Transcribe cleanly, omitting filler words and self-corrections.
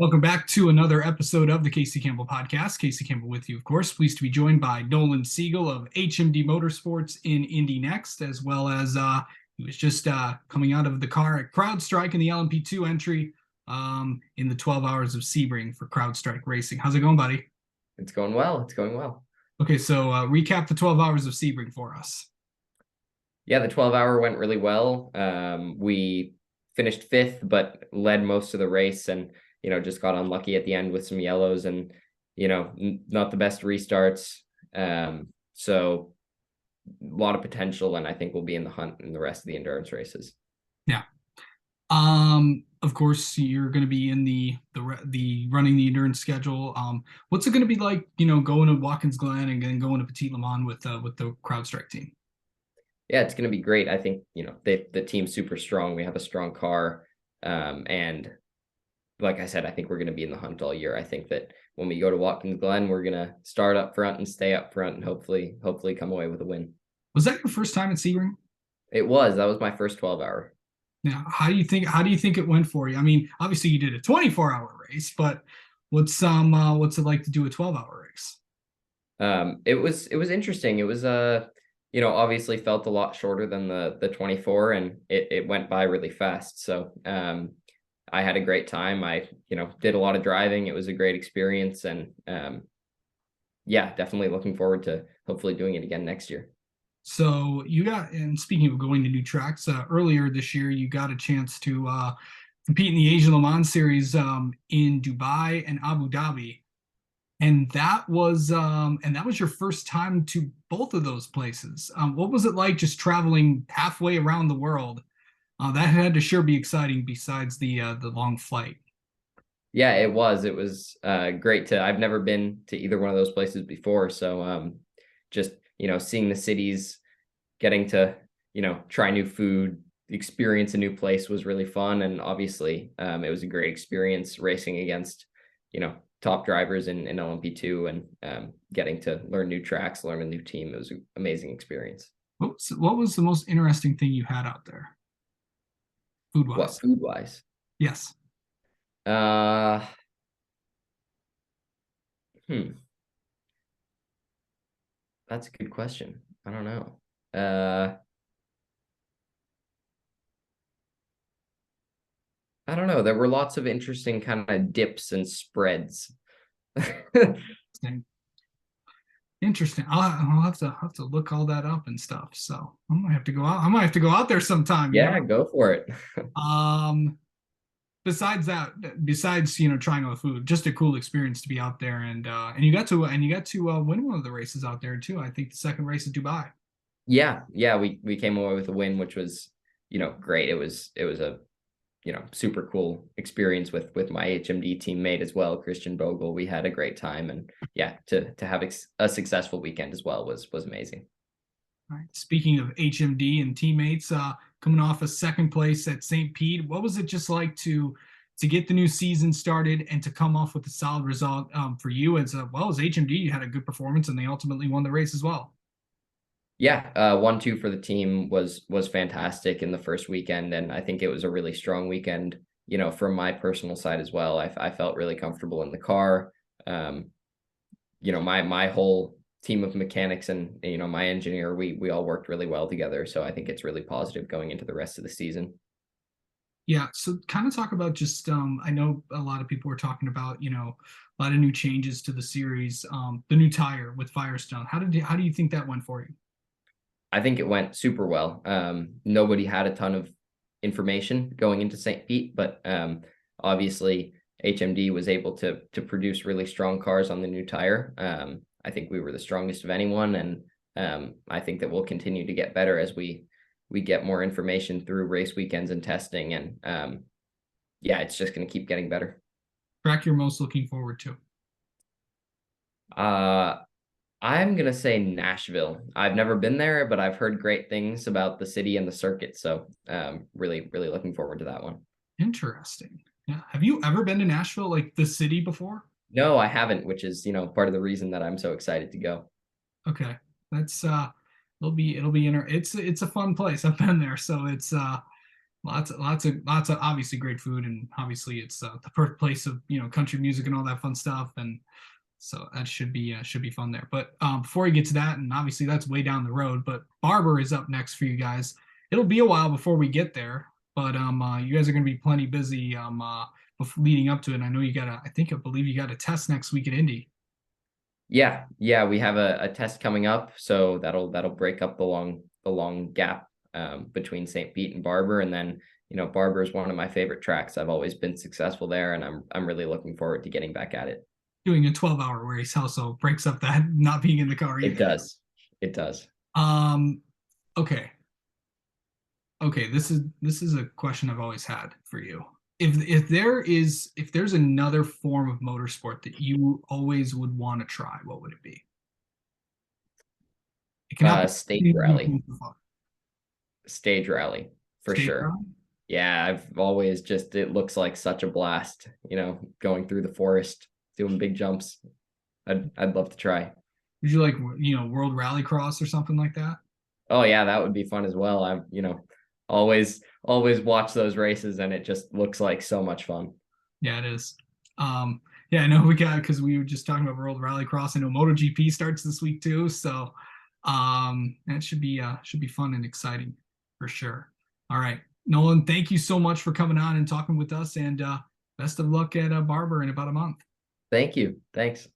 Welcome back to another episode of the Casey Campbell Podcast. Casey Campbell with you, of course. Pleased to be joined by Nolan Siegal of HMD Motorsports in Indy Next, as well as he was just coming out of the car at CrowdStrike in the LMP2 entry in the 12 hours of Sebring for CrowdStrike Racing. How's it going, buddy? It's going well. It's going well. Okay, so recap the 12 hours of Sebring for us. Yeah, the 12-hour went really well. We finished fifth, but led most of the race and, just got unlucky at the end with some yellows and, not the best restarts. So a lot of potential, and I think we'll be in the hunt in the rest of the endurance races. Yeah. Of course, you're going to be in the running the endurance schedule. What's it going to be like, going to Watkins Glen and then going to Petit Le Mans with the CrowdStrike team? Yeah, it's going to be great. I think, the team's super strong. We have a strong car. And like I said, I think we're going to be in the hunt all year. I think that when we go to Watkins Glen, we're going to start up front and stay up front and hopefully come away with a win. Was that your first time at Sebring? It was. That was my first 12-hour. Yeah. How do you think it went for you? I mean, obviously you did a 24-hour race, but what's it like to do a 12-hour race? It was interesting. It was obviously felt a lot shorter than the 24, and it went by really fast. So I had a great time. I did a lot of driving. It was a great experience, and yeah, definitely looking forward to hopefully doing it again next year. So and speaking of going to new tracks, earlier this year you got a chance to compete in the Asian Le Mans Series in Dubai and Abu Dhabi, and that was your first time to both of those places. What was it like just traveling halfway around the world? That had to sure be exciting. Besides the long flight. Yeah, it was. It was great I've never been to either one of those places before, so just seeing the cities, getting to try new food, experience a new place was really fun, and obviously it was a great experience racing against top drivers in LMP2 and getting to learn new tracks, learn a new team. It was an amazing experience. What was the most interesting thing you had out there, food wise? What, food wise? Yes. That's a good question. I don't know. I don't know. There were lots of interesting kind of dips and spreads. Interesting. I'll have to look all that up and stuff. So I might have to go out. I might have to go out there sometime. Yeah, go for it. Besides trying all the food, just a cool experience to be out there, and you got to win one of the races out there too. I think the second race in Dubai. Yeah, we came away with a win, which was great. It was a super cool experience with my HMD teammate as well, Christian Bogle. We had a great time, and yeah, to have a successful weekend as well was amazing. All right. Speaking of HMD and teammates, coming off a second place at St. Pete, what was it just like to get the new season started and to come off with a solid result for you as well as HMD? You had a good performance, and they ultimately won the race as well. Yeah, 1-2 for the team was fantastic in the first weekend, and I think it was a really strong weekend. From my personal side as well, I felt really comfortable in the car. My whole team of mechanics and my engineer, we all worked really well together. So I think it's really positive going into the rest of the season. Yeah, so kind of talk about just I know a lot of people were talking about a lot of new changes to the series, the new tire with Firestone. How do you think that went for you? I think it went super well. Nobody had a ton of information going into St. Pete, but obviously HMD was able to produce really strong cars on the new tire. I think we were the strongest of anyone, and I think that we'll continue to get better as we get more information through race weekends and testing, and yeah, it's just going to keep getting better. Track you're most looking forward to? I'm going to say Nashville. I've never been there, but I've heard great things about the city and the circuit. So really, really looking forward to that one. Interesting. Yeah. Have you ever been to Nashville, like the city, before? No, I haven't, which is, part of the reason that I'm so excited to go. Okay. That's it'll be it's a fun place. I've been there. So Lots of obviously great food, and obviously it's the birthplace of country music and all that fun stuff, and so that should be fun there. But before we get to that, and obviously that's way down the road, but Barber is up next for you guys. It'll be a while before we get there, but you guys are going to be plenty busy leading up to it. And I know I believe you got a test next week at Indy. Yeah, we have a test coming up, so that'll break up the long gap between St. Pete and Barber, and then Barber is one of my favorite tracks. I've always been successful there, and I'm really looking forward to getting back at it. Doing a 12-hour race also breaks up that not being in the car either. It does. It does. Okay. Okay, this is a question I've always had for you. If there's another form of motorsport that you always would want to try, what would it be? It can happen. Stage rally. Stage rally for Stage sure. rally? Yeah, I've always it looks like such a blast, going through the forest, doing big jumps. I'd love to try. Would you like, World Rallycross or something like that? Oh yeah, that would be fun as well. I've, always watch those races, and it just looks like so much fun. Yeah, it is. Yeah, I know because we were just talking about World Rallycross. I know MotoGP starts this week too, so that should be fun and exciting for sure. All right, Nolan, thank you so much for coming on and talking with us, and best of luck at Barber in about a month. Thank you. Thanks.